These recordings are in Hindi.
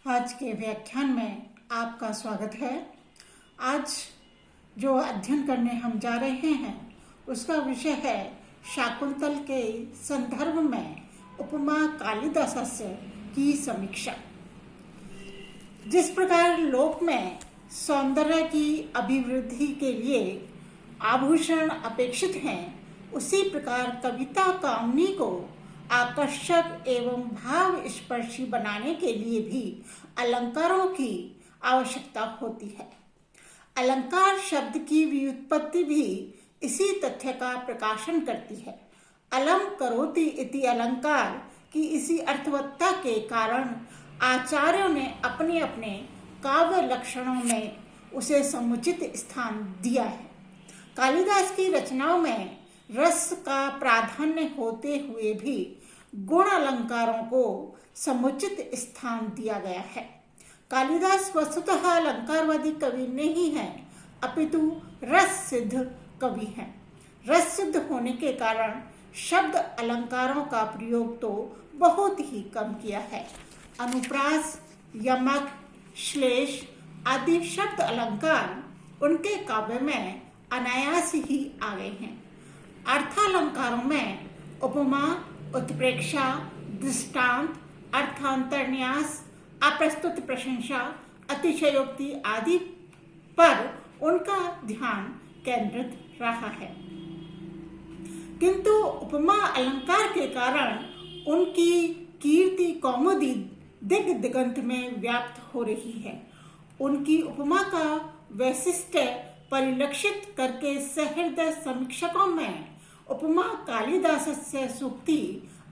आज के व्याख्यान में आपका स्वागत है। आज जो अध्ययन करने हम जा रहे हैं उसका विषय है शाकुंतल के संदर्भ में उपमा कालिदासस्य की समीक्षा। जिस प्रकार लोक में सौंदर्य की अभिवृद्धि के लिए आभूषण अपेक्षित हैं, उसी प्रकार कविता कामनी को आकर्षक एवं भाव स्पर्शी बनाने के लिए भी अलंकारों की आवश्यकता होती है। अलंकार शब्द की व्युत्पत्ति भी इसी तथ्य का प्रकाशन करती है। अलम करोति इति अलंकार की इसी अर्थवत्ता के कारण आचार्यों ने अपने अपने काव्य लक्षणों में उसे समुचित स्थान दिया है। कालिदास की रचनाओं में रस का प्राधान्य होते हुए भी गुण अलंकारों को समुचित स्थान दिया गया है। कालिदास वस्तुतः अलंकारवादी कवि नहीं है, अपितु रस सिद्ध कवि हैं। रस सिद्ध होने के कारण शब्द अलंकारों का प्रयोग तो बहुत ही कम किया है। अनुप्रास, यमक, श्लेष आदि शब्द अलंकार उनके काव्य में अनायास ही आ गए हैं। अर्थालंकारों में उपमा, उत्प्रेक्षा, दृष्टांत, अर्थांतरन्यास, अप्रस्तुत प्रशंसा, अतिशयोक्ति आदि पर उनका ध्यान केंद्रित रहा है, किंतु उपमा अलंकार के कारण उनकी कीर्ति कौमुदी दिग दिगंत में व्याप्त हो रही है। उनकी उपमा का वैशिष्ट्य परिलक्षित करके सहृदय समीक्षकों में उपमा कालिदासस्य सूक्ति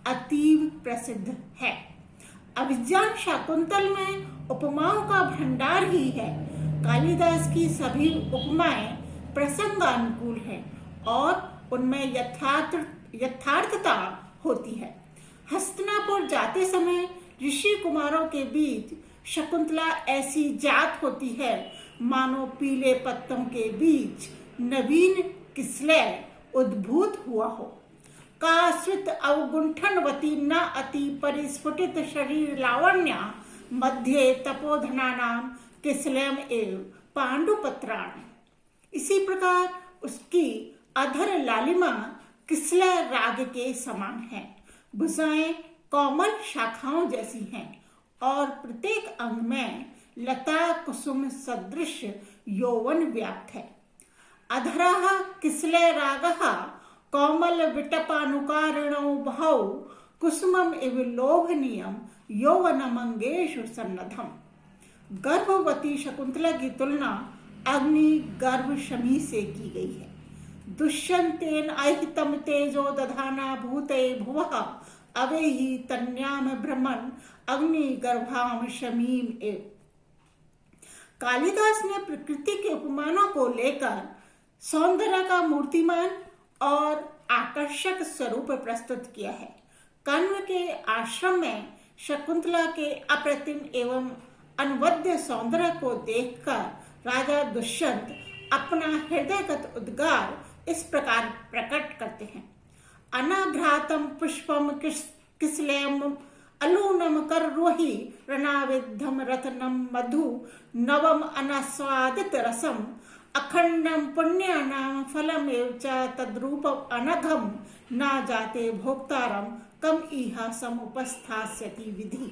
अतीव प्रसिद्ध है। अभिज्ञान शाकुंतल में उपमाओं का भंडार ही है। कालिदास की सभी उपमाएं प्रसंगानुकूल हैं और उनमें यथार्थता होती है। हस्तिनापुर जाते समय ऋषि कुमारों के बीच शकुंतला ऐसी जात होती है मानो पीले पत्तों के बीच नवीन किसलय उद्भूत हुआ हो। कास्वित अवगुंठनवती न अति परिस्फुटित शरीर लावण्य मध्ये तपोधनानाम किसलयम एव पांडुपत्राण। इसी प्रकार उसकी अधर लालिमा किसलय राग के समान है। भुजाएं कोमल शाखाओं जैसी हैं और प्रत्येक अंग में लता कुसुम सदृश यौवन व्याप्त है। अधरः किसलय रागः कौमल विटपानुकारिणो भौ कुसुमम इव लोभनीयम यौवनमंगेषु सन्नद्धम। गर्भवती शकुंतला की तुलना अग्नि गर्भ शमी से की गई है। दुष्यंतेन अहितम तेजो दधाना भूते भुवः अवेहि तन्याम ब्रह्मन् अग्नि गर्भाम शमीम एव। कालिदास ने प्रकृति के उपमानों को लेकर सौंदर्य का मूर्तिमान और आकर्षक स्वरूप प्रस्तुत किया है। कण्व के आश्रम में शकुंतला के अप्रतिम एवं अनवद्य सौंदर्य को देखकर राजा दुष्यंत अपना हृदयगत उद्गार इस प्रकार प्रकट करते हैं। अनाघ्रातम पुष्पम किसलयम अलूनम कर्रोहि रणाविद्धम रत्नम मधु नवम अनास्वादित रसम अखंडम पुण्यानाम फलमेव च तद्रूप अनघम न जाते भोक्तारम कम इहा समुपस्थास्यति विधि।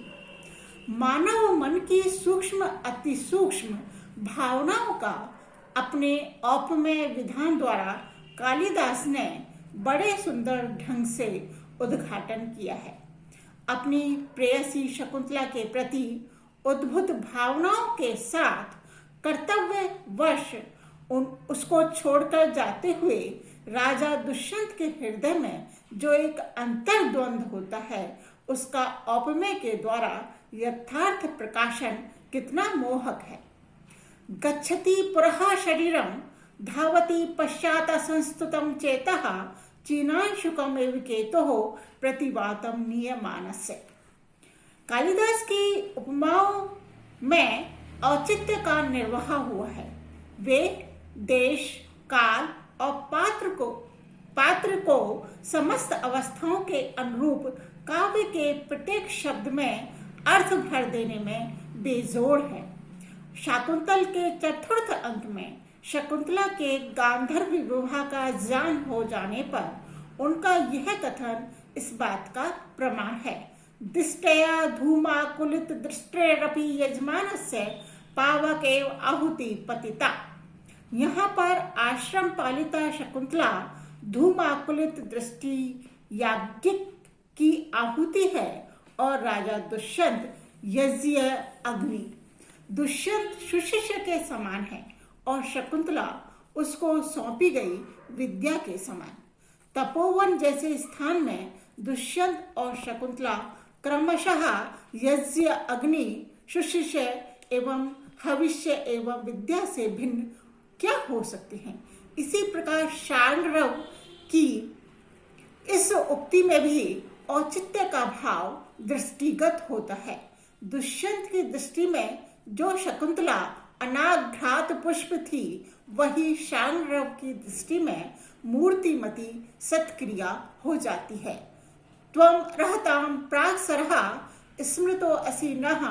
मानव मन की सूक्ष्म अति सूक्ष्म भावनाओं का अपने औपमेय विधान द्वारा कालिदास ने बड़े सुंदर ढंग से उद्घाटन किया है। अपनी प्रेयसी शकुंतला के प्रति उद्भूत भावनाओं के साथ कर्तव्यवश उसको छोड़कर जाते हुए राजा दुष्यंत के हृदय में जो एक अंतर्द्वंद होता है, उसका औपमेय के द्वारा यथार्थ प्रकाशन कितना मोहक है। गच्छति पुरः शरीरम धावति पश्चात संस्तुतम चेतः चीनांशुकम एव केतुः प्रतिवातम नियमानस्य। कालिदास की उपमाओं में औचित्य का निर्वाह हुआ है। वे देश, काल और पात्र को समस्त अवस्थाओं के अनुरूप काव्य के प्रत्येक शब्द में अर्थ भर देने में बेजोड़ है। शाकुंतल के चतुर्थ अंक में शकुंतला के गांधर्व विवाह का ज्ञान हो जाने पर उनका यह कथन इस बात का प्रमाण है। दिष्टया धूमाकुलित दृष्टेरपि यजमानस्य पावकेव आहुति पतिता। यहाँ पर आश्रम पालिता शकुंतला धूमाकुलित दृष्टि याज्ञिक की आहुति है और राजा दुष्यंत यज्ञ अग्नि। दुष्यंत सुशिष्य के समान है और शकुंतला उसको सौंपी गई विद्या के समान। तपोवन जैसे स्थान में दुष्यंत और शकुंतला क्रमशः यज्ञ अग्नि सुशिष्य एवं हविष्य एवं विद्या से भिन्न क्या हो सकते हैं। इसी प्रकार शांडव की इस उक्ति में भी औचित्य का भाव दृष्टिगत होता है। दुष्यंत की दृष्टि में जो शकुंतला अनाघ्रात पुष्प थी, वही शांडव की दृष्टि में मूर्तिमती सत्क्रिया हो जाती है। त्वं रहतां प्राक्सरहा स्मृतो असि नः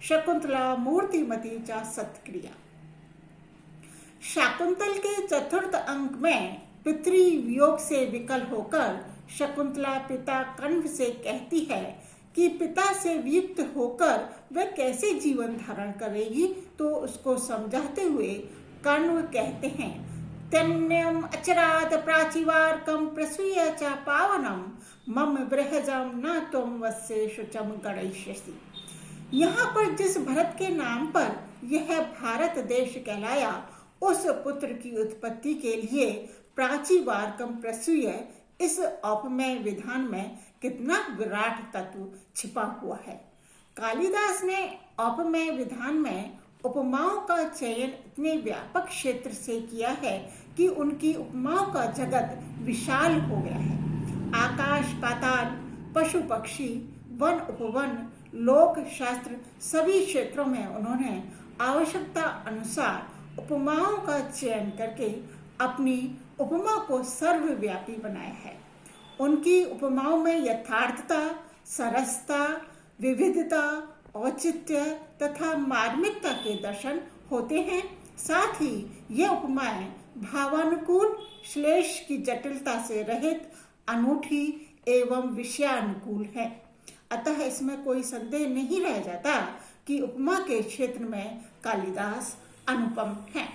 शकुंतला मूर्तिमती च सत्क्रिया। शाकुंतल के चतुर्थ अंक में पितृ वियोग से विकल होकर शकुंतला पिता कण्व से कहती है कि पिता से वियुक्त होकर वह कैसे जीवन धारण करेगी, तो उसको समझाते हुए कण्व कहते हैं, तन्यम अचरात प्राचीवार्कम प्रसूय च पावनम मम बृहजम न त्वं वस्य शुचम गणयिष्यसि। यहाँ पर जिस भरत के नाम पर यह भारत देश कहलाया, उस पुत्र की उत्पत्ति के लिए प्राचीवार्कम प्रसूय इस औपमेय विधान में कितना विराट तत्व छिपा हुआ है। कालिदास ने औपमेय विधान में उपमाओं का चयन इतने व्यापक क्षेत्र से किया है कि उनकी उपमाओं का जगत विशाल हो गया है। आकाश पाताल, पशु पक्षी, वन उपवन, लोक शास्त्र सभी क्षेत्रों में उन्होंने आवश्यकता अनुसार उपमाओं का चयन करके अपनी उपमा को सर्वव्यापी बनाया है। उनकी उपमाओं में यथार्थता, सरसता, विविधता, औचित्य तथा मार्मिकता के दर्शन होते हैं। साथ ही ये उपमाएं भावानुकूल, श्लेष की जटिलता से रहित, अनूठी एवं विषयानुकूल है। अतः इसमें कोई संदेह नहीं रह जाता कि उपमा के क्षेत्र में कालिदास अनुपम है।